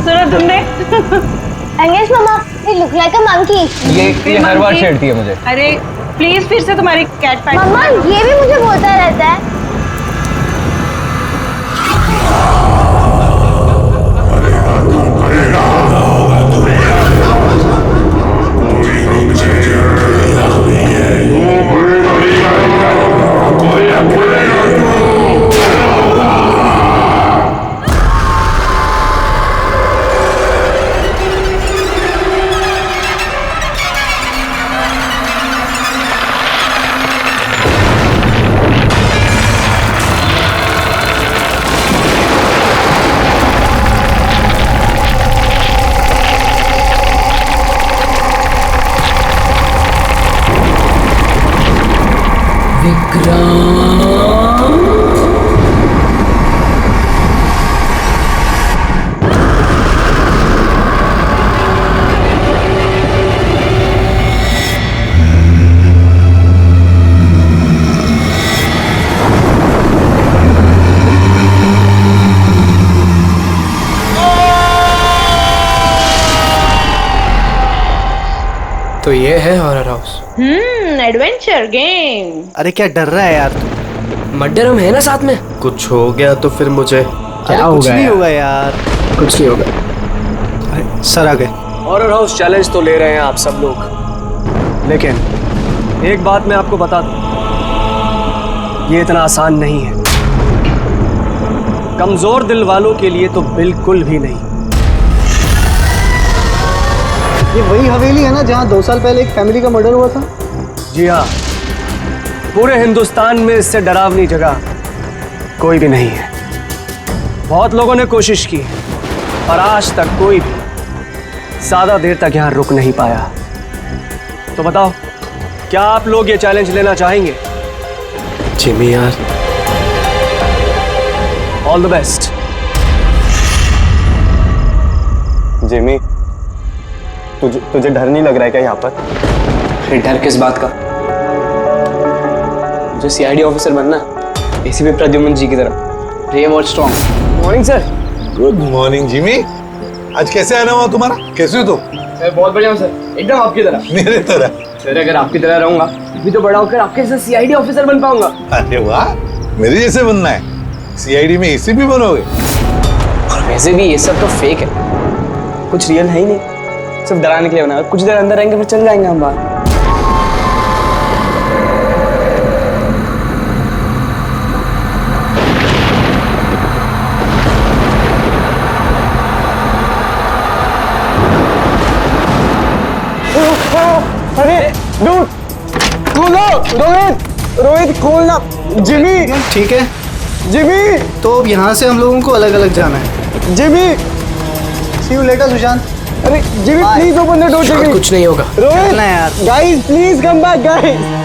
सुना तुमने? अंगेज मामा, ये लुक लाइक अ मंकी। ये हर बार छेड़ती है मुझे। अरे प्लीज फिर से तुम्हारी कैट पैंट। मम्मा ये भी मुझे बोलता रहता है। तो ये है हॉरर हाउस। Adventure game. अरे क्या डर रहा है यार तू? मर्डर हम है ना साथ में। कुछ हो गया तो फिर मुझे क्या होगा? कुछ नहीं होगा यार। कुछ नहीं होगा। अरे सर आ गए। हॉरर हाउस चैलेंज तो ले रहे हैं आप सब लोग, लेकिन एक बात मैं आपको बता दूं, ये इतना आसान नहीं है। कमजोर दिल वालों के लिए तो बिल्कुल भी नहीं। ये वही हवेली है ना जहाँ 2 साल पहले एक फैमिली का मर्डर हुआ था? जी हाँ, पूरे हिंदुस्तान में इससे डरावनी जगह कोई भी नहीं है। बहुत लोगों ने कोशिश की और आज तक कोई भी ज्यादा देर तक यहाँ रुक नहीं पाया। तो बताओ, क्या आप लोग ये चैलेंज लेना चाहेंगे? जिमी यार, ऑल द बेस्ट। जिमी, तुझे डर नहीं लग रहा है क्या यहाँ पर? डर किस बात का? मुझे सीआईडी ऑफिसर बनना, एसीपी प्रद्युम्न जी की तरह, ब्रेव और strong. Morning sir. Good morning Jimmy. आज कैसे आना हुआ तुम्हारा? कैसे हो तुम? सर बहुत बढ़िया हूँ सर, एकदम आपकी तरह। मेरे तरह? सर अगर आपकी तरह रहूंगा भी तो बड़ा होकर आपके जैसे सीआईडी ऑफिसर बन पाऊंगा। अरे वाह, मेरे जैसे बनना है। सीआईडी में एसीपी बनोगे? और वैसे भी ये सब तो फेक है, कुछ रियल है ही नहीं, सिर्फ डराने के लिए बना। कुछ देर अंदर रहेंगे फिर चल जाएंगे हम बाहर। अरे डूड, खोलो। रोहित खोलना। जिमी। ठीक है जिमी। तो अब यहाँ से हम लोगों को अलग अलग जाना है। Jimmy. See you later Sushant. अरे Jimmy please open the door. Jimmy कुछ नहीं होगा। रोहित चलना है यार। Guys please come back guys.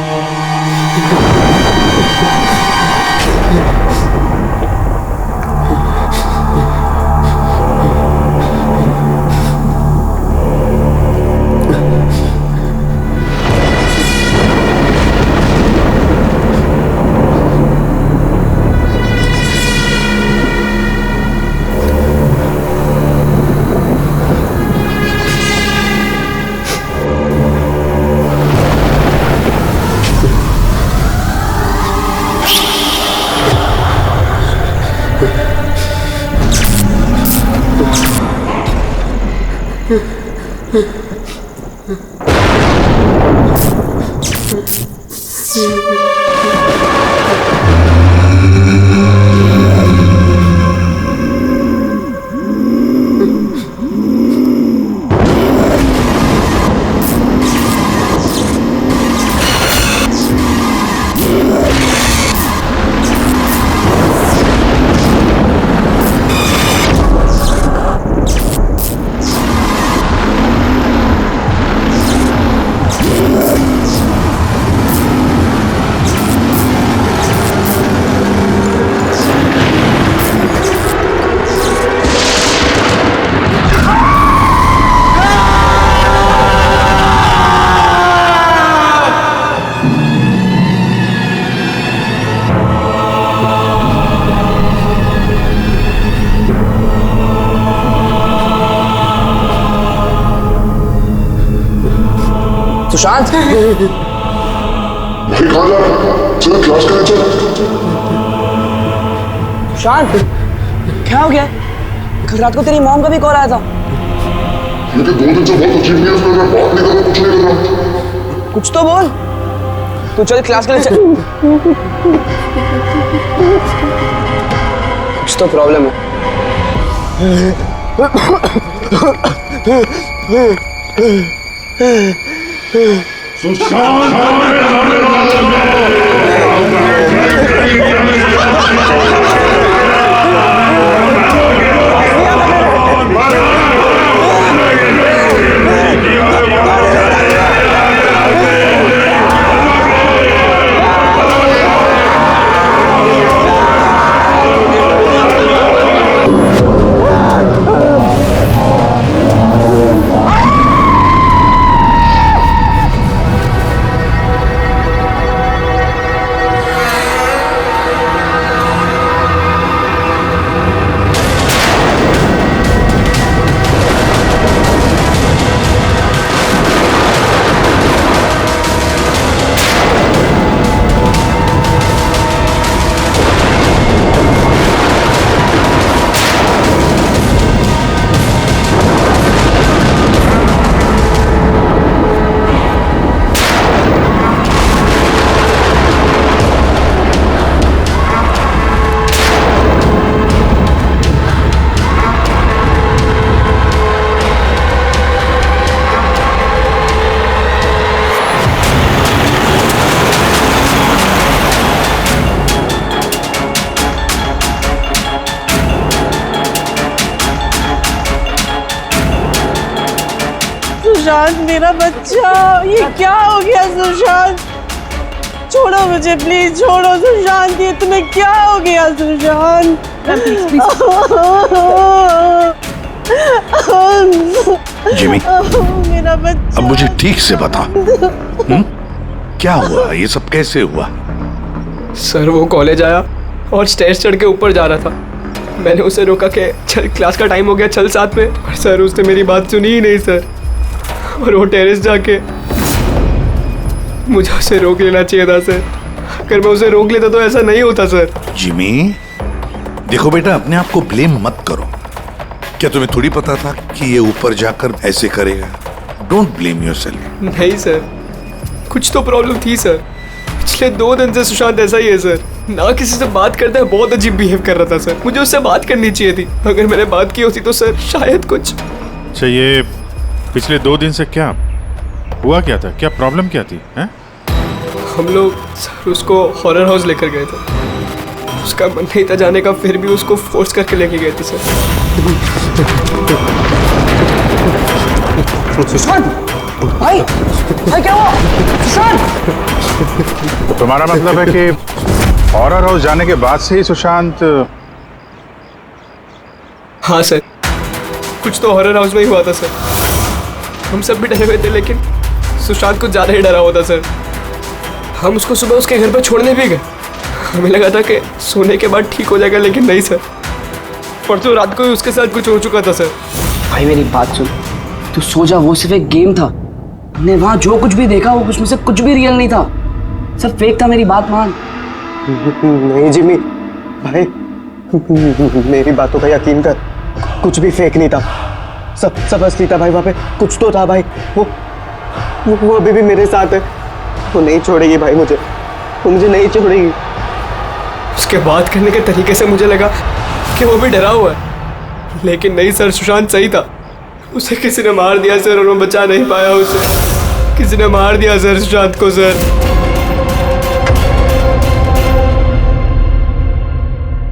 Sushant नहीं कहा जा रहा, चल क्लास करें चल। सुशांत क्या हो गया? कल रात को तेरी मॉम का भी कॉल आया था। लेकिन 2 दिन से बहुत अजीब न्यूज़ मिल रहा है, बात नहीं कर रहा, कुछ नहीं कर रहा। कुछ तो बोल। तू चल क्लास के लिए चल। कुछ तो प्रॉब्लम है। सुशांत मेरा बच्चा, ये क्या हो गया सुशांत? छोड़ो मुझे प्लीज, छोड़ो सुशांत, ये तुम्हें क्या हो गया सुशांत? जिमी, मेरा बच्चा। अब मुझे ठीक से बता, क्या हुआ? ये सब कैसे हुआ? सर वो कॉलेज आया और स्टेज चढ़ के ऊपर जा रहा था। मैंने उसे रोका कि चल क्लास का टाइम हो गया, चल साथ में। पर सर उसने मेरी बात सुनी ही नहीं सर। और वो टेरेस जाके मुझे उसे रोक लेना चाहिए था सर। अगर मैं उसे रोक लेता तो ऐसा नहीं होता सर। जिमी, देखो बेटा, अपने आप को ब्लेम मत करो। क्या तुम्हें थोड़ी पता था कि ये ऊपर जाकर ऐसे करेगा? Don't blame yourself. नहीं सर, कुछ तो प्रॉब्लम थी सर। पिछले 2 दिन से सुशांत ऐसा ही है सर। ना किसी से बात करता है, बहुत अजीब बिहेव कर रहा था सर। मुझे उससे बात करनी चाहिए थी। अगर मैंने बात की होती तो सर शायद कुछ। अच्छा, ये पिछले 2 दिन से क्या हुआ? क्या था? क्या प्रॉब्लम क्या थी? हैं? हम लोग सर उसको हॉरर हाउस लेकर गए थे। उसका मन नहीं था जाने का, फिर भी उसको फोर्स करके लेके गए थे सर। सुशांत भाई, भाई क्या हुआ? सुशांत! तो तुम्हारा मतलब है कि हॉरर हाउस जाने के बाद से ही सुशांत? हाँ सर, कुछ तो हॉरर हाउस में ही हुआ था सर। हम सब भी डरे हुए थे, लेकिन सुशांत कुछ ज़्यादा ही डरा हुआ था सर। हम उसको सुबह उसके घर पर छोड़ने भी गए। हमें लगा था कि सोने के बाद ठीक हो जाएगा, लेकिन नहीं सर। परसों रात को ही उसके साथ कुछ हो चुका था सर। भाई मेरी बात सुन, तू सो जा। वो सिर्फ एक गेम था। हमने वहाँ जो कुछ भी देखा वो उसमें से कुछ भी रियल नहीं था, सब फेक था। मेरी बात मान। नहीं जिमी भाई, मेरी बातों का यकीन कर, कुछ भी फेक नहीं था, सब असली था भाई। वहाँ पे कुछ तो था भाई। वो अभी भी मेरे साथ है। वो नहीं छोड़ेगी भाई मुझे, वो मुझे नहीं छोड़ेगी। उसके बात करने के तरीके से मुझे लगा कि वो भी डरा हुआ है, लेकिन नहीं सर, सुशांत सही था। उसे किसी ने मार दिया सर, और मैं बचा नहीं पाया उसे। किसी ने मार दिया सर सुशांत को सर।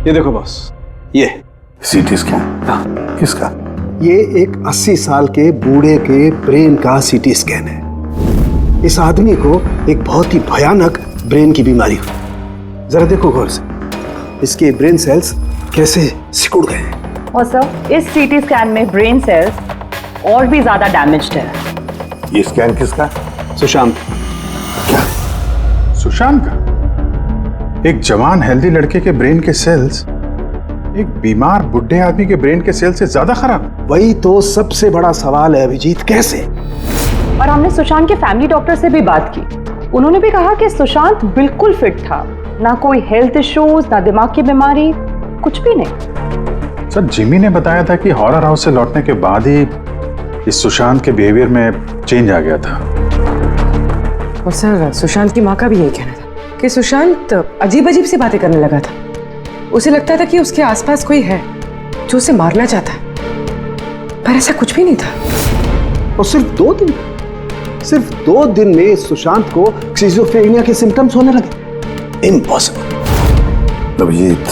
ये देखो बॉस, ये सीटी स्कैन किसका? ये एक 80 साल के बूढ़े के ब्रेन का सीटी स्कैन है। इस आदमी को एक बहुत ही भयानक ब्रेन की बीमारी हुई। जरा देखो गौर से, इसके ब्रेन सेल्स कैसे सिकुड़ गए हैं। और सर, इस सीटी स्कैन में ब्रेन सेल्स और भी ज्यादा डैमेज्ड है। ये स्कैन किसका? सुशांत। क्या? सुशांत का? एक जवान हेल्दी लड़के के ब्रेन के सेल्स एक बीमार बुढ़े आदमी के ब्रेन के सेल से ज्यादा खराब? वही तो सबसे बड़ा सवाल है अभिजीत, कैसे? और हमने सुशांत के फैमिली डॉक्टर से भी बात की। उन्होंने भी कहा कि सुशांत बिल्कुल फिट था, ना कोई हेल्थ इश्यूज, ना दिमाग की बीमारी, कुछ भी नहीं। सर, जिमी ने बताया था कि हॉरर हाउस से लौटने के बाद ही इस सुशांत के बिहेवियर में चेंज आ गया था। और सर, सुशांत की माँ का भी यही कहना था कि सुशांत अजीब अजीब सी बातें करने लगा था। उसे लगता था कि उसके आसपास कोई है जो उसे मारना चाहता है, पर ऐसा कुछ भी नहीं था। और सिर्फ 2 दिन में सुशांत को स्किज़ोफ्रेनिया के सिम्टम्स होने लगे। इम्पॉसिबल। अभिजीत,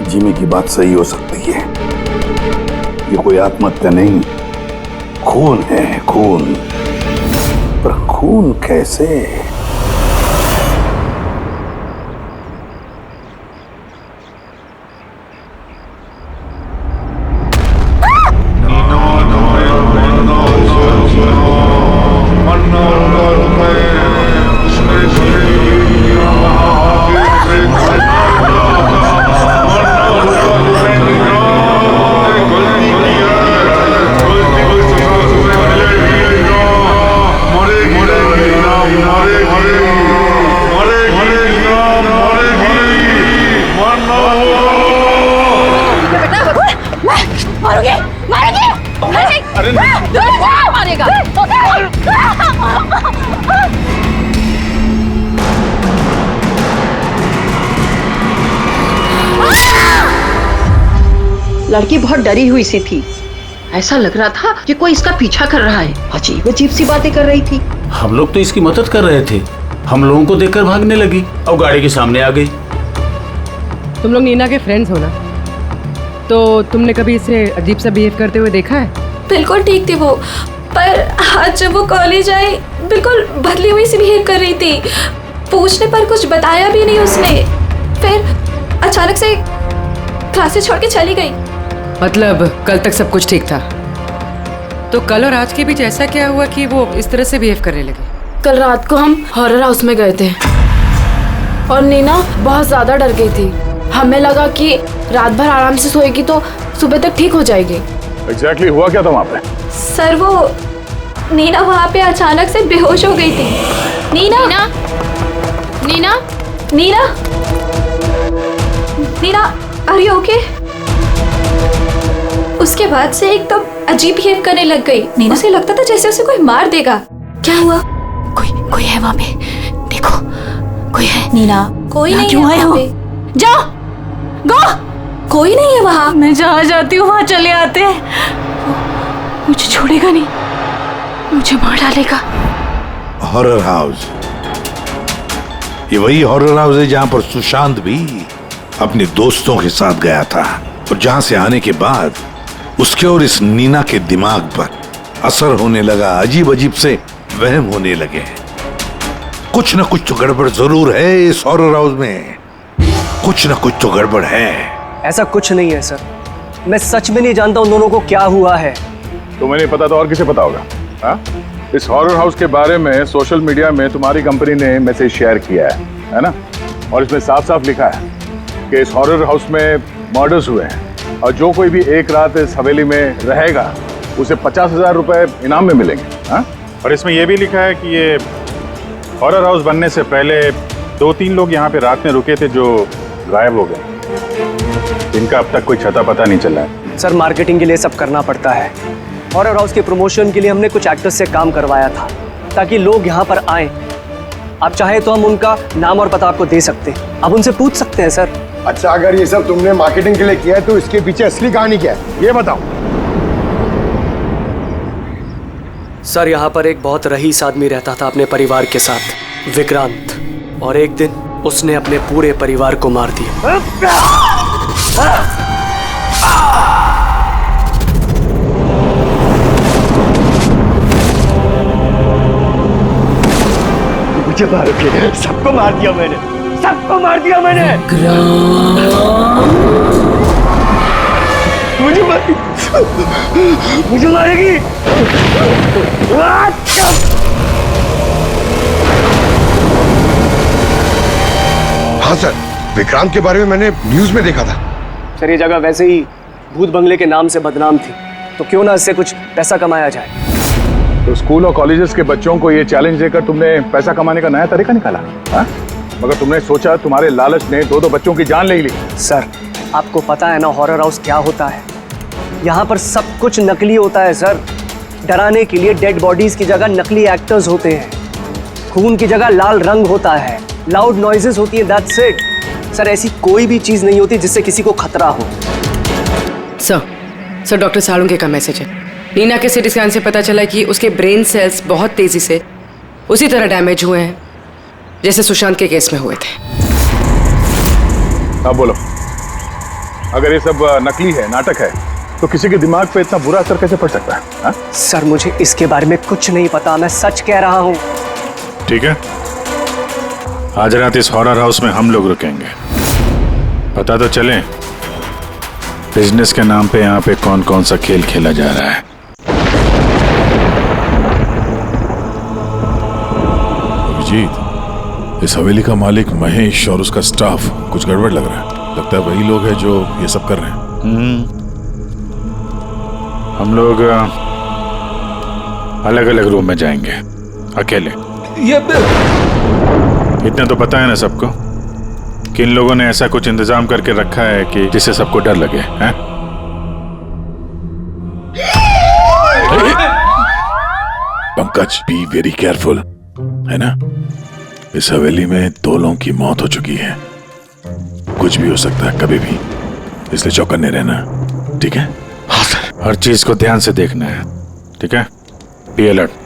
जिमी की बात सही हो सकती है। ये कोई आत्महत्या नहीं, खून है, खून। पर खून कैसे? लड़की बहुत डरी हुई सी थी। ऐसा लग रहा था कि कोई इसका पीछा कर रहा है। अजीब अजीब सी बातें कर रही थी। हम लोग तो इसकी मदद कर रहे थे। हम लोगों को देखकर भागने लगी और गाड़ी के सामने आ गई। तुम लोग नीना के फ्रेंड्स हो ना, तो तुमने कभी इसे अजीब सा बिहेव करते हुए देखा है? बिल्कुल ठीक थी वो, पर आज जब वो कॉलेज आई बिल्कुल बदली हुई सी बिहेव कर रही थी। पूछने पर कुछ बताया भी नहीं उसने। फिर अचानक से क्लासेस छोड़ के चली गई। मतलब कल तक सब कुछ ठीक था, तो कल और आज के बीच ऐसा क्या हुआ कि वो इस तरह से बिहेव करने लगे? कल रात को हम हॉरर हाउस में गए थे और नीना बहुत ज्यादा डर गई थी। हमें लगा कि रात भर आराम से सोएगी तो सुबह तक ठीक हो जाएगी। एग्जैक्टली हुआ क्या था वहाँ पे? सर, वो नीना वहाँ पे अचानक से बेहोश हो गई थी। Nina Nina Nina Nina Nina, are you okay? उसके बाद से एकदम अजीब बिहेव करने लग गई। नीना से लगता था जैसे उसे कोई मार देगा। क्या हुआ? कोई है वहाँ पे, देखो कोई है। नीना, कोई नहीं है वहाँ पे। जाओ, गो, कोई नहीं है वहाँ। मैं जहाँ जाती हूँ वहाँ चले आते हैं। मुझे छोड़ेगा नहीं, मुझे मार डालेगा। हॉरर हाउस, ये वही हॉरर हाउस है जहाँ पर सुशांत भी अपने दोस्तों के साथ गया था, और जहाँ से आने के बाद उसके और इस नीना के दिमाग पर असर होने लगा। अजीब अजीब से वहम होने लगे। कुछ न कुछ तो गड़बड़ जरूर है इस हॉरर हाउस में, कुछ न कुछ तो गड़बड़ है। ऐसा कुछ नहीं है सर, मैं सच में नहीं जानता उन दोनों को क्या हुआ है। तुम्हें नहीं पता तो और किसे पता होगा? हाँ? इस हॉरर हाउस के बारे में सोशल मीडिया में तुम्हारी कंपनी ने मैसेज शेयर किया है ना? और इसमें साफ साफ लिखा है कि इस हॉरर हाउस में मर्डर्स हुए हैं, और जो कोई भी एक रात इस हवेली में रहेगा उसे 50,000 रुपए इनाम में मिलेंगे। हाँ? और इसमें यह भी लिखा है कि ये हॉरर हाउस बनने से पहले 2-3 लोग यहाँ पे रात में रुके थे जो गायब हो गए। इनका अब तक कोई छता पता नहीं चला है। सर, मार्केटिंग के लिए सब करना पड़ता है। हॉरर हाउस के प्रमोशन के लिए हमने कुछ एक्टर्स से काम करवाया था ताकि लोग यहाँ पर आएं। आप चाहे तो हम उनका नाम और पता आपको दे सकते हैं, आप उनसे पूछ सकते हैं सर। अच्छा, अगर ये सब तुमने मार्केटिंग के लिए किया है तो इसके पीछे असली कहानी क्या है, ये बताओ। सर, यहाँ पर एक बहुत रईस आदमी रहता था अपने परिवार के साथ, विक्रांत, और एक दिन उसने अपने पूरे परिवार को मार दिया। मुझे मारो, सबको मार दिया मैंने, सबको मार दिया मैंने। मुझे मारेगी। हाँ सर, विक्रांत के बारे में मैंने न्यूज में देखा था। सर, ये जगह वैसे ही भूत बंगले के नाम से बदनाम थी, तो क्यों ना इससे कुछ पैसा कमाया जाए। तो स्कूल और कॉलेजेस के बच्चों को ये चैलेंज देकर तुमने पैसा कमाने का नया तरीका निकाला, हाँ? मगर तुमने सोचा तुम्हारे लालच ने दो बच्चों की जान ले ली। सर, आपको पता है ना हॉरर हाउस क्या होता है? यहाँ पर सब कुछ नकली होता है सर। डराने के लिए डेड बॉडीज की जगह नकली एक्टर्स होते हैं, खून की जगह लाल रंग होता है, लाउड नॉइजेस होती है, दैट्स इट। सर, ऐसी कोई भी चीज नहीं होती जिससे किसी को खतरा हो। सर डॉक्टर सालुंके का मैसेज है। नीना के सीटी स्कैन से पता चला कि उसके ब्रेन सेल्स बहुत तेजी से उसी तरह डैमेज हुए हैं जैसे सुशांत के केस में हुए थे। अब बोलो, अगर ये सब नकली है, नाटक है, तो किसी के दिमाग पे इतना बुरा असर कैसे पड़ सकता है? हा? सर, मुझे इसके बारे में कुछ नहीं पता, मैं सच कह रहा हूँ। ठीक है, आज रात इस हॉरर हाउस में हम लोग रुकेंगे। पता तो चले बिजनेस के नाम पे यहाँ पे कौन कौन सा खेल खेला जा रहा है। अभिजीत, इस हवेली का मालिक महेश और उसका स्टाफ कुछ गड़बड़ लग रहा है। लगता है वही लोग हैं जो ये सब कर रहे हैं। हम लोग अलग अलग रूम में जाएंगे, अकेले। इतना तो पता है ना सबको कि इन लोगों ने ऐसा कुछ इंतजाम करके रखा है कि जिससे सबको डर लगे, हैं? पंकज, बी वेरी केयरफुल, है ना? इस हवेली में 2 लोगों की मौत हो चुकी है, कुछ भी हो सकता है कभी भी, इसलिए चौकन्ने रहना, ठीक है? हाँ सर। हर चीज को ध्यान से देखना है, ठीक है? Be alert.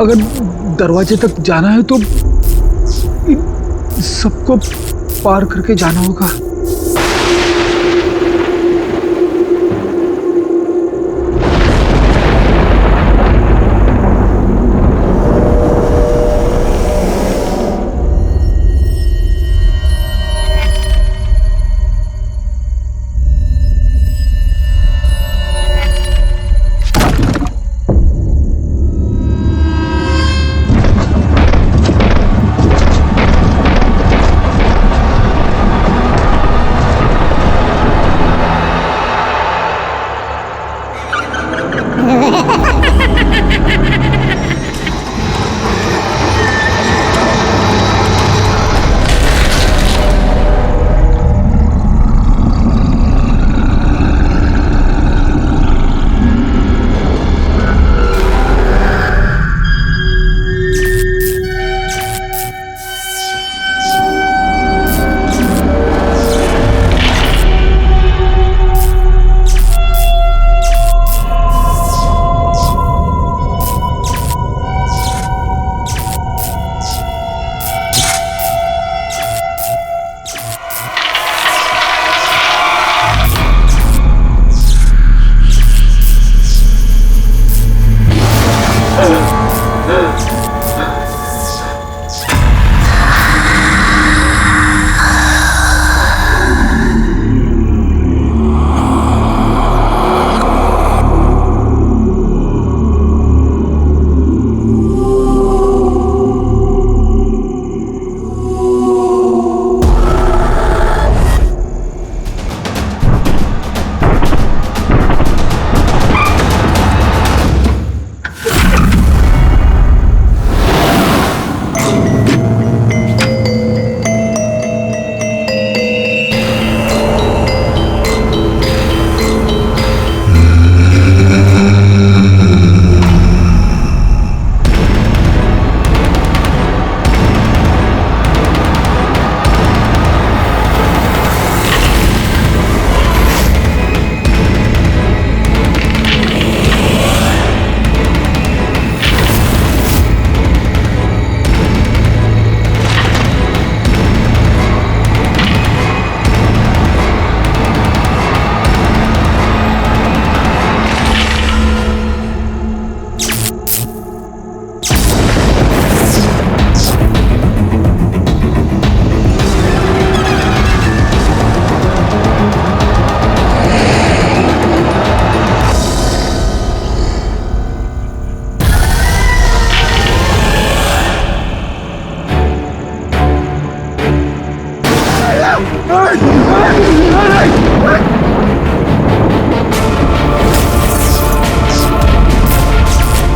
अगर दरवाजे तक जाना है तो सबको पार करके जाना होगा।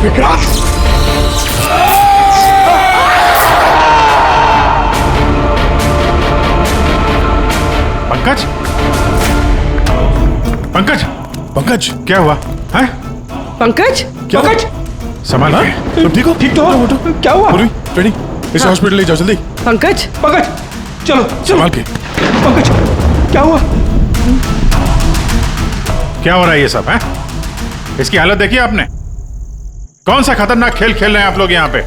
विक्रांत! पंकज, पंकज, पंकज, क्या हुआ है? पंकज, क्या पंकज? संभाल के। तुम ठीक हो? ठीक तो हो? क्या हुआ? रेडी, इसे हॉस्पिटल ले जाओ जल्दी। पंकज, पंकज, चलो संभाल के। पंकज, क्या हुआ? क्या हो रहा है ये सब है? इसकी हालत देखी आपने? कौन सा खतरनाक खेल खेल रहे हैं आप लोग यहाँ पे?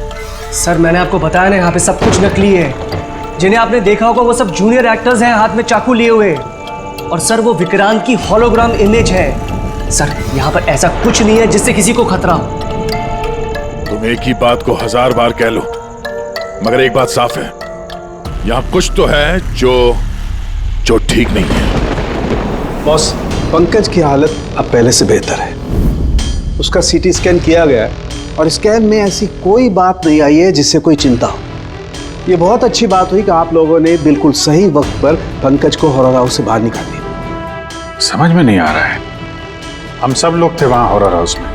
सर मैंने आपको बताया ना, यहाँ पे सब कुछ नकली है। जिन्हें आपने देखा होगा वो सब जूनियर एक्टर्स हैं, हाथ में चाकू लिए हुए। और सर वो विक्रांत की होलोग्राम इमेज है। सर यहाँ पर ऐसा कुछ नहीं है जिससे किसी को खतरा हो। तुम एक ही बात को 1000 बार कह लो, मगर एक बात साफ है, यहाँ कुछ तो है जो ठीक नहीं है। बॉस, पंकज की हालत अब पहले से बेहतर है। उसका सीटी स्कैन किया गया है और स्कैन में ऐसी कोई बात नहीं आई है जिससे कोई चिंता हो। ये बहुत अच्छी बात हुई कि आप लोगों ने बिल्कुल सही वक्त पर पंकज को हॉरर हाउस से बाहर निकाल दिया। समझ में नहीं आ रहा है, हम सब लोग थे वहाँ हॉरर हाउस में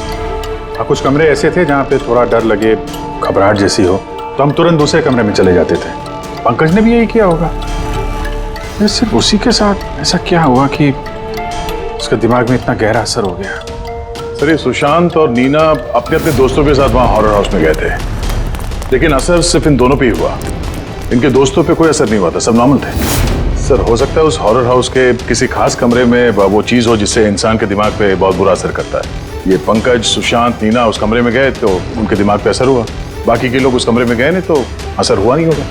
और कुछ कमरे ऐसे थे जहाँ पे थोड़ा डर लगे, घबराहट जैसी हो तो हम तुरंत दूसरे कमरे में चले जाते थे। पंकज ने भी यही किया होगा। सिर्फ उसी के साथ ऐसा क्या हुआ कि उसके दिमाग में इतना गहरा असर हो गया? सर ये सुशांत और नीना अपने अपने दोस्तों के साथ वहाँ हॉरर हाउस में गए थे, लेकिन असर सिर्फ इन दोनों पे ही हुआ। इनके दोस्तों पे कोई असर नहीं हुआ था, सब नॉर्मल थे। सर हो सकता है उस हॉरर हाउस के किसी खास कमरे में वो चीज हो जिससे इंसान के दिमाग पे बहुत बुरा असर करता है। ये पंकज, सुशांत, नीना उस कमरे में गए तो उनके दिमाग पे असर हुआ। बाकी के लोग उस कमरे में गए नहीं तो असर हुआ नहीं होगा।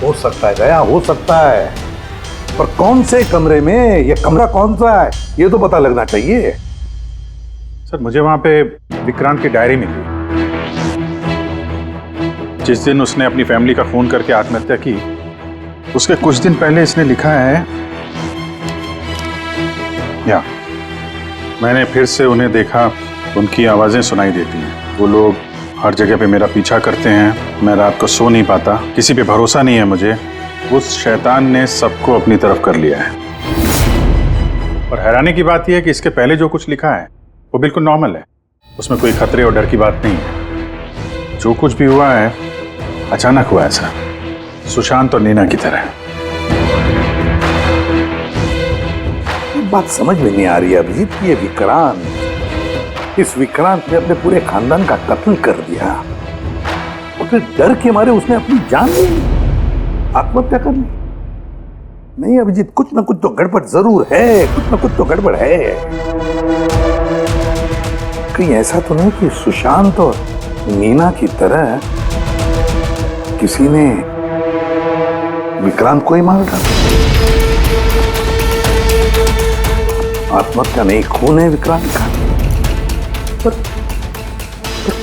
हो सकता है गया, हो सकता है, पर कौन से कमरे में, ये कमरा कौन सा है ये तो पता लगना चाहिए। सर मुझे वहां पे विक्रांत की डायरी मिली। जिस दिन उसने अपनी फैमिली का खून करके आत्महत्या की, उसके कुछ दिन पहले इसने लिखा है, या मैंने फिर से उन्हें देखा, उनकी आवाजें सुनाई देती हैं। वो लोग हर जगह पे मेरा पीछा करते हैं, मैं रात को सो नहीं पाता, किसी पे भरोसा नहीं है मुझे। उस शैतान ने सबको अपनी तरफ कर लिया है। और हैरानी की बात यह है कि इसके पहले जो कुछ लिखा है वो बिल्कुल नॉर्मल है, उसमें कोई खतरे और डर की बात नहीं है। जो कुछ भी हुआ है अचानक हुआ ऐसा, सुशांत और नीना की तरह। बात समझ में नहीं आ रही अभिजीत, ये विक्रांत, इस विक्रांत ने अपने पूरे खानदान का कत्ल कर दिया और फिर डर के मारे उसने अपनी जान ली, आत्महत्या कर ली। नहीं अभिजीत, कुछ ना कुछ तो गड़बड़ जरूर है, कुछ ना कुछ तो गड़बड़ है। कहीं ऐसा तो नहीं कि सुशांत और नीना की तरह किसी ने विक्रांत को ही मार डाला? आत्महत्या नहीं, खून है विक्रांत का। पर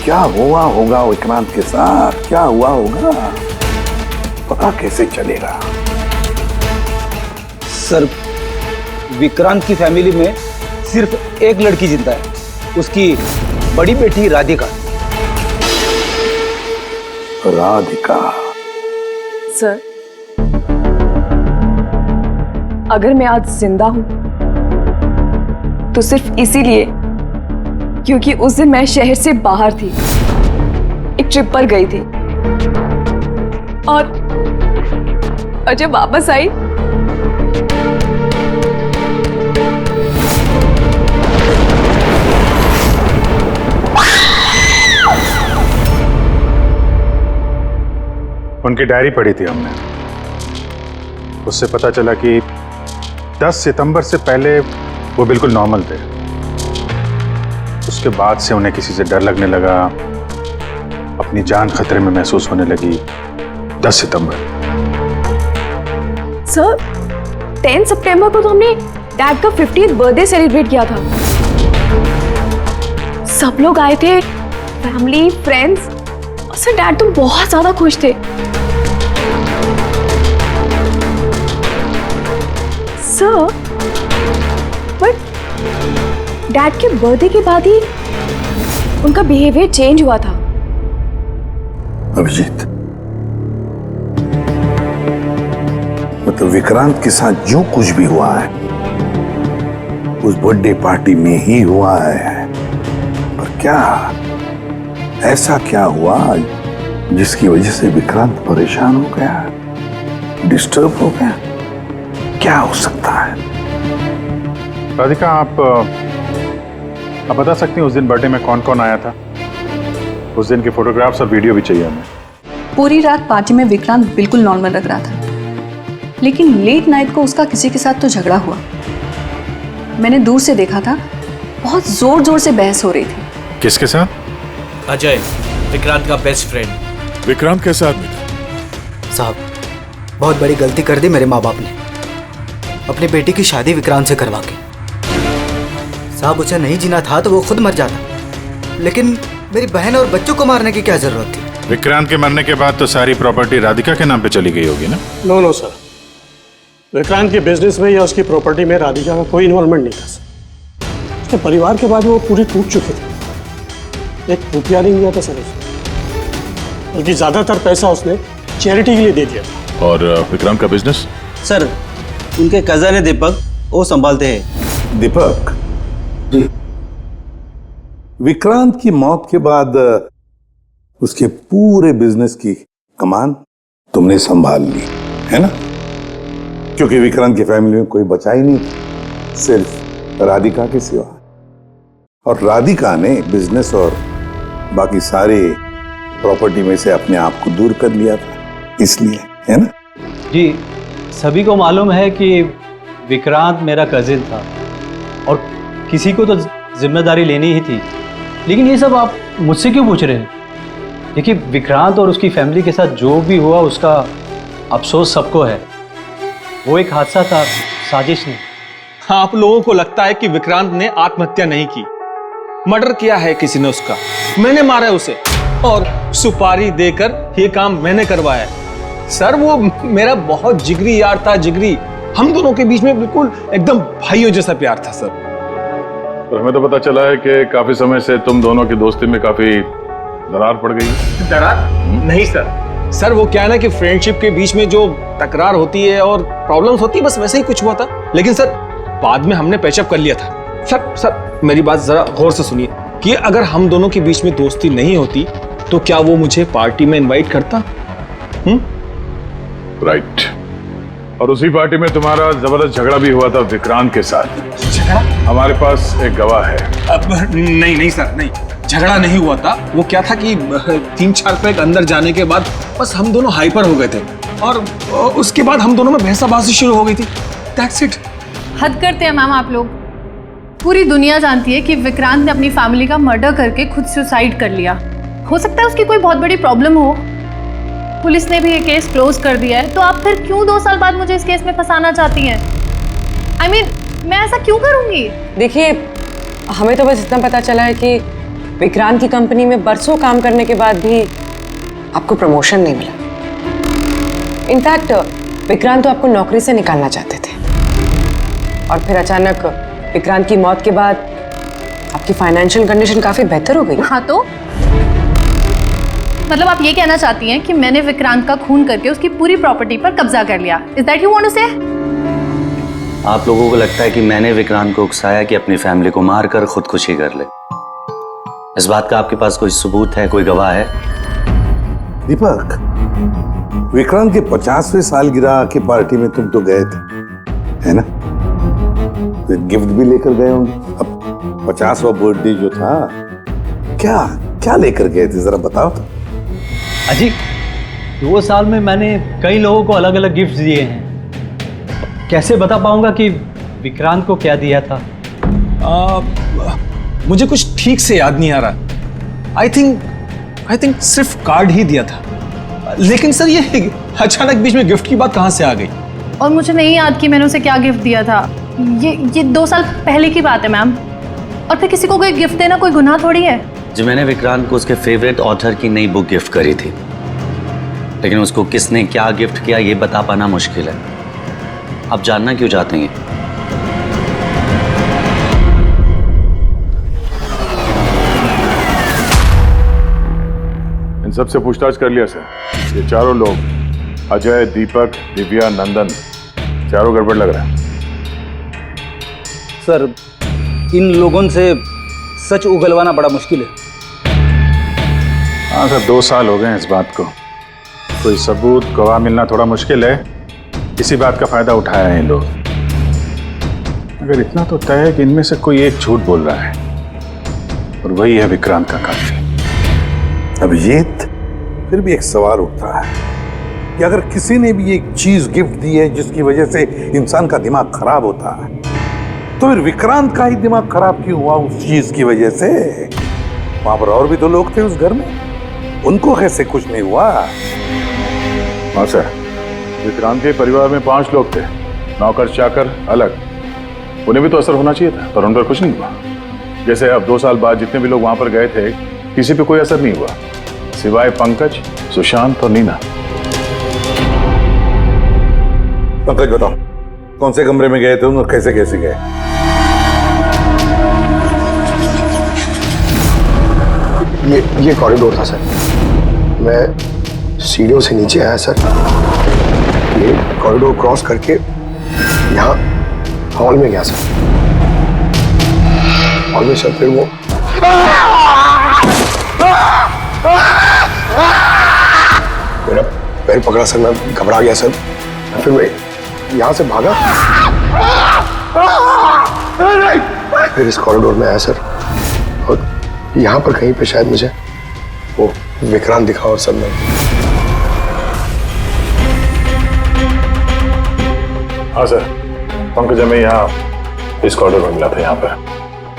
क्या हुआ होगा विक्रांत के साथ, क्या हुआ होगा, पता कैसे चलेगा? सर विक्रांत की फैमिली में सिर्फ एक लड़की जिंदा है, उसकी बड़ी बेटी राधिका। राधिका? सर अगर मैं आज जिंदा हूं तो सिर्फ इसीलिए क्योंकि उस दिन मैं शहर से बाहर थी, एक ट्रिप पर गई थी और जब वापस आई उनकी डायरी पढ़ी थी हमने, उससे पता चला कि 10 सितंबर से पहले वो बिल्कुल नॉर्मल थे। उसके बाद से उन्हें किसी से डर लगने लगा, अपनी जान खतरे में महसूस होने लगी। 10 सितंबर। सर 10 सितंबर को तो हमने डैड का 50th बर्थडे सेलिब्रेट किया था। सब लोग आए थे, फैमिली, फ्रेंड्स। और सर डैड तो बहुत ज्यादा खुश थे। सर बट डैड के बर्थडे के बाद ही उनका बिहेवियर चेंज हुआ था। अभिजीत, मतलब तो विक्रांत के साथ जो कुछ भी हुआ है उस बर्थडे पार्टी में ही हुआ है। पर क्या ऐसा क्या हुआ जिसकी वजह से विक्रांत परेशान हो गया, डिस्टर्ब हो गया? क्या हो सकता है? राधिका, आप बता सकती हैं उस दिन बर्थडे में कौन कौन आया था? उस दिन के फोटोग्राफ्स और वीडियो भी चाहिए हमें। पूरी रात पार्टी में विक्रांत बिल्कुल नॉर्मल लग रहा था, लेकिन लेट नाइट को उसका किसी के साथ तो झगड़ा हुआ। मैंने दूर से देखा था, बहुत जोर जोर से बहस हो रही थी। किसके साथ? अजय, विक्रांत का बेस्ट फ्रेंड। विक्रांत कैसा आदमी था? साहब, बहुत बड़ी गलती कर दी मेरे माँ बाप ने, अपनी बेटी की शादी विक्रांत से करवा के। साहब, उसे नहीं जीना था तो वो खुद मर जाता, लेकिन मेरी बहन और बच्चों को मारने की क्या जरूरत थी? विक्रांत के मरने के बाद तो सारी प्रॉपर्टी राधिका के नाम पे चली गई होगी ना? नो सर, विक्रांत के बिजनेस में या उसकी प्रॉपर्टी में राधिका का कोई इन्वॉल्वमेंट नहीं था सर। उसके परिवार के बाद वो पूरी टूट चुकी थी। एक रुपया नहीं दिया था सर उसने, बल्कि ज्यादातर पैसा उसने चैरिटी के लिए दे दिया था। और विक्रांत का बिजनेस? सर, उनके कजन है दीपक, वो संभालते हैं। दीपक जी, विक्रांत की मौत के बाद उसके पूरे बिजनेस की कमान तुमने संभाल ली है ना? क्योंकि विक्रांत की फैमिली में कोई बचा ही नहीं, सिर्फ राधिका के सिवा। और राधिका ने बिजनेस और बाकी सारे प्रॉपर्टी में से अपने आप को दूर कर लिया था, इसलिए, है ना? जी, सभी को मालूम है कि विक्रांत मेरा कजिन था और किसी को तो जिम्मेदारी लेनी ही थी, लेकिन ये सब आप मुझसे क्यों पूछ रहे हैं? देखिए, विक्रांत और उसकी फैमिली के साथ जो भी हुआ उसका अफसोस सबको है। वो एक हादसा था, साजिश नहीं। आप लोगों को लगता है कि विक्रांत ने आत्महत्या नहीं की, मर्डर किया है किसी ने उसका। मैंने मारा है उसे और सुपारी देकर ये काम मैंने करवाया है। सर, वो मेरा बहुत जिगरी यार था, जिगरी। हम दोनों के बीच में बिल्कुल एकदम भाइयों जैसा प्यार था सर। पर हमें तो पता चला है कि काफी समय से तुम दोनों की दोस्ती में काफी दरार पड़ गई। दरार? नहीं सर, वो क्या है ना कि फ्रेंडशिप के बीच में जो तकरार होती है और प्रॉब्लम्स होती है, बस वैसे ही कुछ हुआ था। लेकिन सर, बाद में हमने पैचअप कर लिया था। सर मेरी बात जरा गौर से सुनिए कि अगर हम दोनों के बीच में दोस्ती नहीं होती तो क्या वो मुझे पार्टी में इनवाइट करता? राइट। और उसी पार्टी में तुम्हारा जबरदस्त झगड़ा भी हुआ था विक्रांत के साथ। झगड़ा? हमारे पास एक गवाह है। नहीं सर, नहीं, झगड़ा नहीं हुआ था। वो क्या था कि 3-4 पैक अंदर जाने के बाद बस हम दोनों हाइपर हो गए थे और उसके बाद हम दोनों में बहसाबाजी शुरू हो गई थी। That's it. हद करते हैं मैम आप लोग। पूरी दुनिया जानती है कि विक्रांत ने अपनी फैमिली का मर्डर करके खुद सुसाइड कर लिया। हो सकता है उसकी कोई बहुत बड़ी प्रॉब्लम हो, पुलिस ने भी ये केस क्लोज कर दिया है, तो आप फिर क्यों 2 साल बाद मुझे इस केस में फंसाना चाहती हैं? I mean, मैं ऐसा क्यों करूंगी? देखिए, हमें तो बस इतना पता चला है कि विक्रांत की कंपनी में बरसों काम करने के बाद भी आपको प्रमोशन नहीं मिला। इनफैक्ट विक्रांत तो आपको नौकरी से निकालना चाहते थे, और फिर अचानक विक्रांत की मौत के बाद आपकी फाइनेंशियल कंडीशन काफी बेहतर हो गई। हाँ, तो मतलब आप ये कहना चाहती हैं कि मैंने विक्रांत का खून करके उसकी पूरी प्रॉपर्टी पर कब्जा कर लिया? Is that you want to say? आप लोगों को लगता है कि मैंने विक्रांत को उकसाया कि अपनी फैमिली को मारकर खुदकुशी कर ले। इस बात का आपके पास कोई सबूत है, कोई गवाह है? दीपक, विक्रांत के 50वें सालगिरह की पार्टी में तुम तो गए थे, है ना? तो गिफ्ट भी लेकर गए होंगे। अब 50वां बर्थडे जो था, क्या लेकर गए थे, जरा बताओ तो। अजी, 2 साल में मैंने कई लोगों को अलग अलग गिफ्ट दिए हैं। कैसे बता पाऊंगा कि विक्रांत को क्या दिया था? मुझे कुछ ठीक से याद नहीं आ रहा। आई थिंक सिर्फ कार्ड ही दिया था। लेकिन सर, ये अचानक बीच में गिफ्ट की बात कहाँ से आ गई? और मुझे नहीं याद कि मैंने उसे क्या गिफ्ट दिया था। ये 2 साल पहले की बात है मैम। और फिर किसी को कोई गिफ्ट देना कोई गुनाह थोड़ी है। जी, मैंने विक्रांत को उसके फेवरेट ऑथर की नई बुक गिफ्ट करी थी, लेकिन उसको किसने क्या गिफ्ट किया ये बता पाना मुश्किल है। आप जानना क्यों चाहते हैं? इन सबसे पूछताछ कर लिया सर। ये चारों लोग, अजय, दीपक, दिव्या, नंदन, चारों गड़बड़ लग रहा है। सर, इन लोगों से सच उगलवाना बड़ा मुश्किल है। हाँ सर, 2 साल हो गए हैं इस बात को। कोई सबूत गवाह मिलना थोड़ा मुश्किल है। इसी बात का फायदा उठाया है इन लोग। अगर इतना तो तय है कि इनमें से कोई एक झूठ बोल रहा है और वही है विक्रांत का कातिल। अभिजीत, फिर भी एक सवाल उठता है कि अगर किसी ने भी एक चीज गिफ्ट दी है जिसकी वजह से इंसान का दिमाग खराब होता है, तो फिर विक्रांत का ही दिमाग खराब क्यों हुआ उस चीज की वजह से? वहां पर और भी तो लोग थे उस घर में, उनको कैसे कुछ नहीं हुआ? हाँ सर, विक्रांत के परिवार में 5 लोग थे, नौकर चाकर अलग। उन्हें भी तो असर होना चाहिए था, पर उन पर कुछ नहीं हुआ। जैसे अब 2 साल बाद जितने भी लोग वहां पर गए थे, किसी पे कोई असर नहीं हुआ, सिवाय पंकज, सुशांत और नीना। पंकज, बताओ कौन से कमरे में गए थे और कैसे कैसे गए? ये कॉरिडोर था सर। मैं सीढ़ियों से नीचे आया सर। ये कॉरिडोर क्रॉस करके यहाँ हॉल में गया सर। हॉल में सर फिर वो मेरा पैर पकड़ा सर, मैं घबरा गया सर। फिर मैं यहाँ से भागा, फिर इस कॉरिडोर में आया सर, और यहाँ पर कहीं पे शायद मुझे वो विक्रांत दिखा। और सर मैं हाँ सर, पंकज हमें यहाँ इस कॉरिडोर में मिला था यहाँ पर,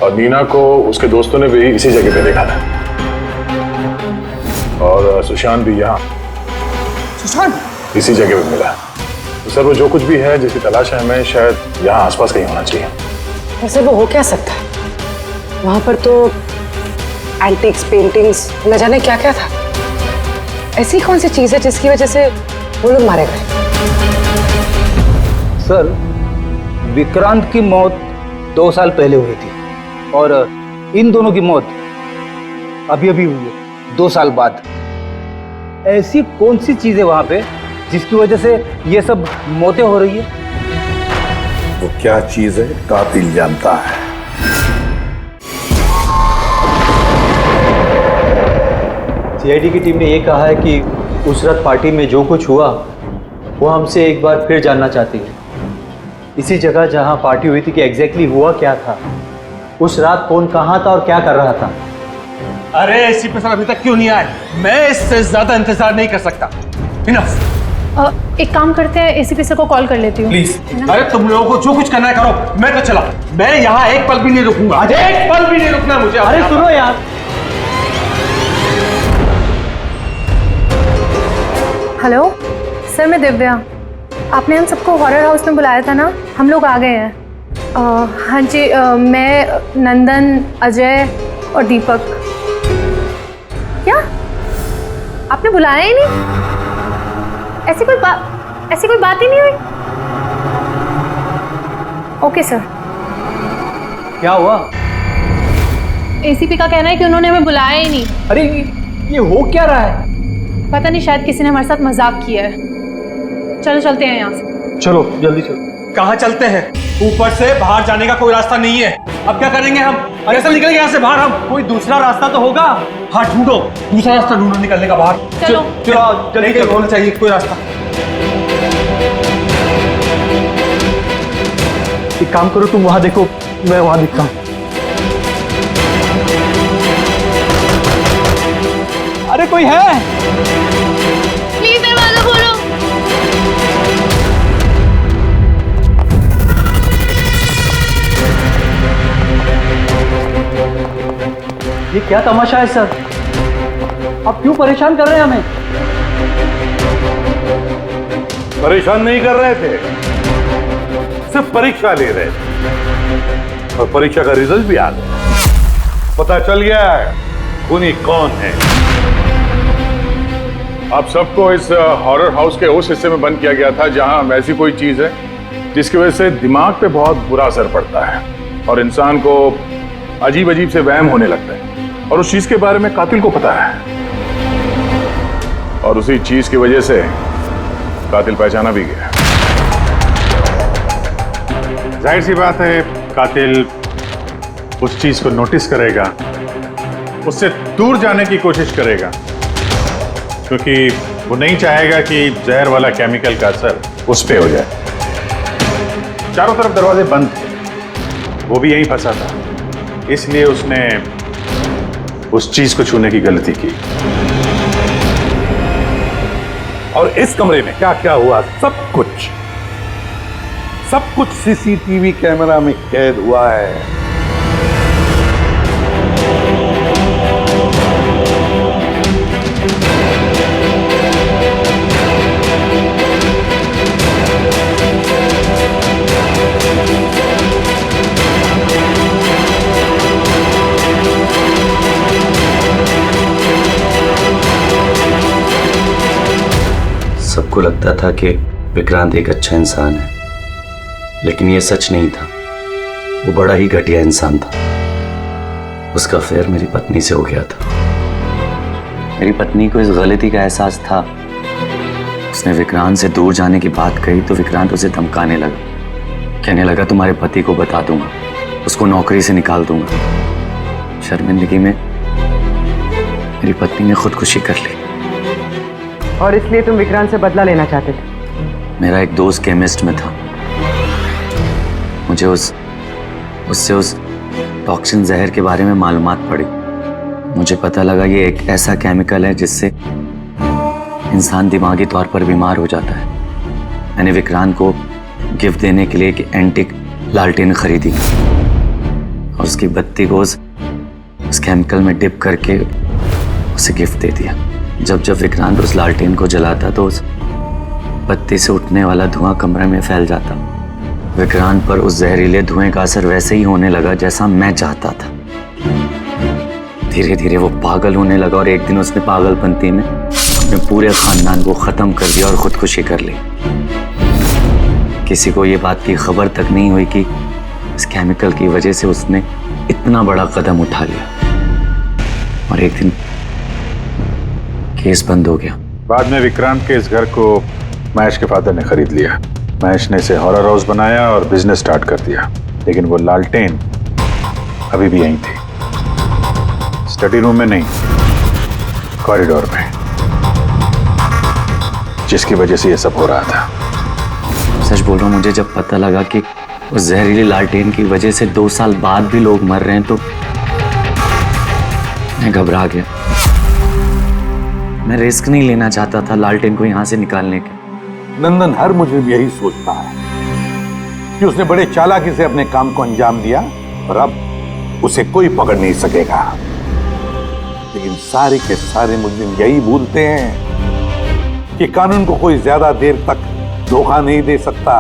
और नीना को उसके दोस्तों ने भी इसी जगह पे देखा था, और सुशांत भी यहाँ इसी जगह पे मिला। तो सर वो जो कुछ भी है जिसकी तलाश है हमें, शायद यहाँ आसपास कहीं होना चाहिए। वैसे वो हो क्या सकता है? वहां पर तो एंटीक्स, पेंटिंग्स, न जाने क्या क्या था। ऐसी कौन सी चीज है जिसकी वजह से वो लोग मारे गए? सर, विक्रांत की मौत 2 साल पहले हुई थी, और इन दोनों की मौत अभी अभी हुई है 2 साल बाद। ऐसी कौन सी चीज है वहां पे जिसकी वजह से ये सब मौतें हो रही है? वो क्या चीज है कातिल जानता है। सीआईडी की टीम ने ये कहा है कि उस रात पार्टी में जो कुछ हुआ वो हमसे एक बार फिर जानना चाहती है। इसी जगह जहां पार्टी हुई थी कि एग्जैक्टली हुआ क्या था, उस रात कौन कहां था और क्या कर रहा था। अरे एसीपी सर अभी तक क्यों नहीं आए? मैं इससे ज्यादा इंतजार नहीं कर सकता। इनफ। एक काम करते हैं, एसीपी सर को कॉल कर लेती हूँ। प्लीज। अरे तुम लोगों को जो कुछ करना है करो, मैं तो चला। मैं यहाँ एक पल भी नहीं रुकूंगा। एक पल भी नहीं रुकना मुझे। अरे सुनो यार। हेलो सर, मैं दिव्या। आपने हम सबको हॉरर हाउस में बुलाया था ना, हम लोग आ गए हैं। हाँ जी, मैं, नंदन, अजय और दीपक। क्या आपने बुलाया ही नहीं? ऐसी कोई बात ही नहीं हुई? Okay sir. क्या हुआ? एसीपी का कहना है कि उन्होंने हमें बुलाया ही नहीं। अरे ये हो क्या रहा है? पता नहीं, शायद किसी ने हमारे साथ मजाक किया है। चलो चलते हैं यहाँ से। चलो जल्दी चलो। कहाँ चलते हैं? ऊपर से बाहर जाने का कोई रास्ता नहीं है। अब क्या करेंगे हम? कैसे निकलेंगे यहाँ से बाहर हम? कोई दूसरा रास्ता तो होगा। हाँ ढूंढो, दूसरा रास्ता ढूंढो निकलने का बाहर। चलो जल्दी होना चाहिए कोई रास्ता। एक काम करो, तुम वहां देखो, मैं वहां दिखता हूं। अरे कोई है? प्लीज दरवाजा खोलो। ये क्या तमाशा है सर? आप क्यों परेशान कर रहे हैं हमें? परेशान नहीं कर रहे थे, सिर्फ परीक्षा ले रहे थे, और परीक्षा का रिजल्ट भी आ गया। पता चल गया है खूनी कौन है। आप सबको इस हॉरर हाउस के उस हिस्से में बंद किया गया था जहां ऐसी कोई चीज है जिसकी वजह से दिमाग पे बहुत बुरा असर पड़ता है और इंसान को अजीब अजीब से वहम होने लगता है, और उस चीज के बारे में कातिल को पता है, और उसी चीज की वजह से कातिल पहचाना भी गया। जाहिर सी बात है कातिल उस चीज को नोटिस करेगा, उससे दूर जाने की कोशिश करेगा, क्योंकि वो नहीं चाहेगा कि जहर वाला केमिकल का असर उस पे हो जाए। चारों तरफ दरवाजे बंद थे, वो भी यहीं फंसा था, इसलिए उसने उस चीज को छूने की गलती की। और इस कमरे में क्या क्या हुआ सब कुछ सीसीटीवी कैमरा में कैद हुआ है। सबको लगता था कि विक्रांत एक अच्छा इंसान है, लेकिन ये सच नहीं था। वो बड़ा ही घटिया इंसान था। उसका अफेयर मेरी पत्नी से हो गया था। मेरी पत्नी को इस गलती का एहसास था। उसने विक्रांत से दूर जाने की बात कही तो विक्रांत उसे धमकाने लगा, कहने लगा तुम्हारे पति को बता दूंगा, उसको नौकरी से निकाल दूंगा। शर्मिंदगी में मेरी पत्नी ने खुदकुशी कर ली। और इसलिए तुम विक्रांत से बदला लेना चाहते थे? मेरा एक दोस्त केमिस्ट में था। मुझे उससे उस टॉक्सिन जहर के बारे में मालूमात पड़ी। मुझे पता लगा ये एक ऐसा केमिकल है जिससे इंसान दिमागी तौर पर बीमार हो जाता है। मैंने विक्रांत को गिफ्ट देने के लिए एक एंटीक लालटेन खरीदी और उसकी बत्ती को उस केमिकल में डिप करके उसे गिफ्ट दे दिया। जब विक्रांत उस लालटेन को जलाता तो उस बत्ती से उठने वाला धुआं कमरे में फैल जाता। विक्रांत पर उस जहरीले धुएं का असर वैसे ही होने लगा जैसा मैं चाहता था। धीरे धीरे वो पागल होने लगा और एक दिन उसने पागलपंती में अपने पूरे खानदान को खत्म कर दिया और खुदकुशी कर ली। किसी को ये बात की खबर तक नहीं हुई कि इस केमिकल की वजह से उसने इतना बड़ा कदम उठा लिया। और एक दिन केस बंद हो गया। बाद में विक्रांत के इस घर को महेश के फादर ने खरीद लिया। महेश ने इसे हॉरर हाउस बनाया और बिजनेस स्टार्ट कर दिया, लेकिन वो लालटेन अभी भी यहीं थी। स्टडी रूम में नहीं, कॉरिडोर में, जिसकी वजह से ये सब हो रहा था। सच बोल रहा हूं, मुझे जब पता लगा कि उस जहरीली लालटेन की वजह से 2 साल बाद भी लोग मर रहे हैं तो मैं घबरा गया। मैं रिस्क नहीं लेना चाहता था लालटेन को यहां से निकालने के। नंदन, हर मुजरिम यही सोचता है कि उसने बड़े चालाकी से अपने काम को अंजाम दिया और अब उसे कोई पकड़ नहीं सकेगा। लेकिन सारे के सारे मुजरिम यही भूलते हैं कि कानून को कोई ज्यादा देर तक धोखा नहीं दे सकता।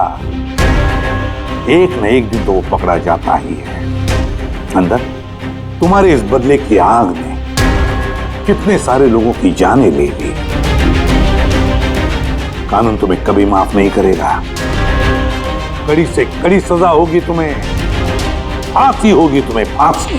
एक न एक दिन तो वो पकड़ा जाता ही है। नंदन, तुम्हारे इस बदले की आग ने कितने सारे लोगों की जानें ले ली। कानून तुम्हें कभी माफ नहीं करेगा। कड़ी से कड़ी सजा होगी तुम्हें, फांसी होगी तुम्हें, फांसी।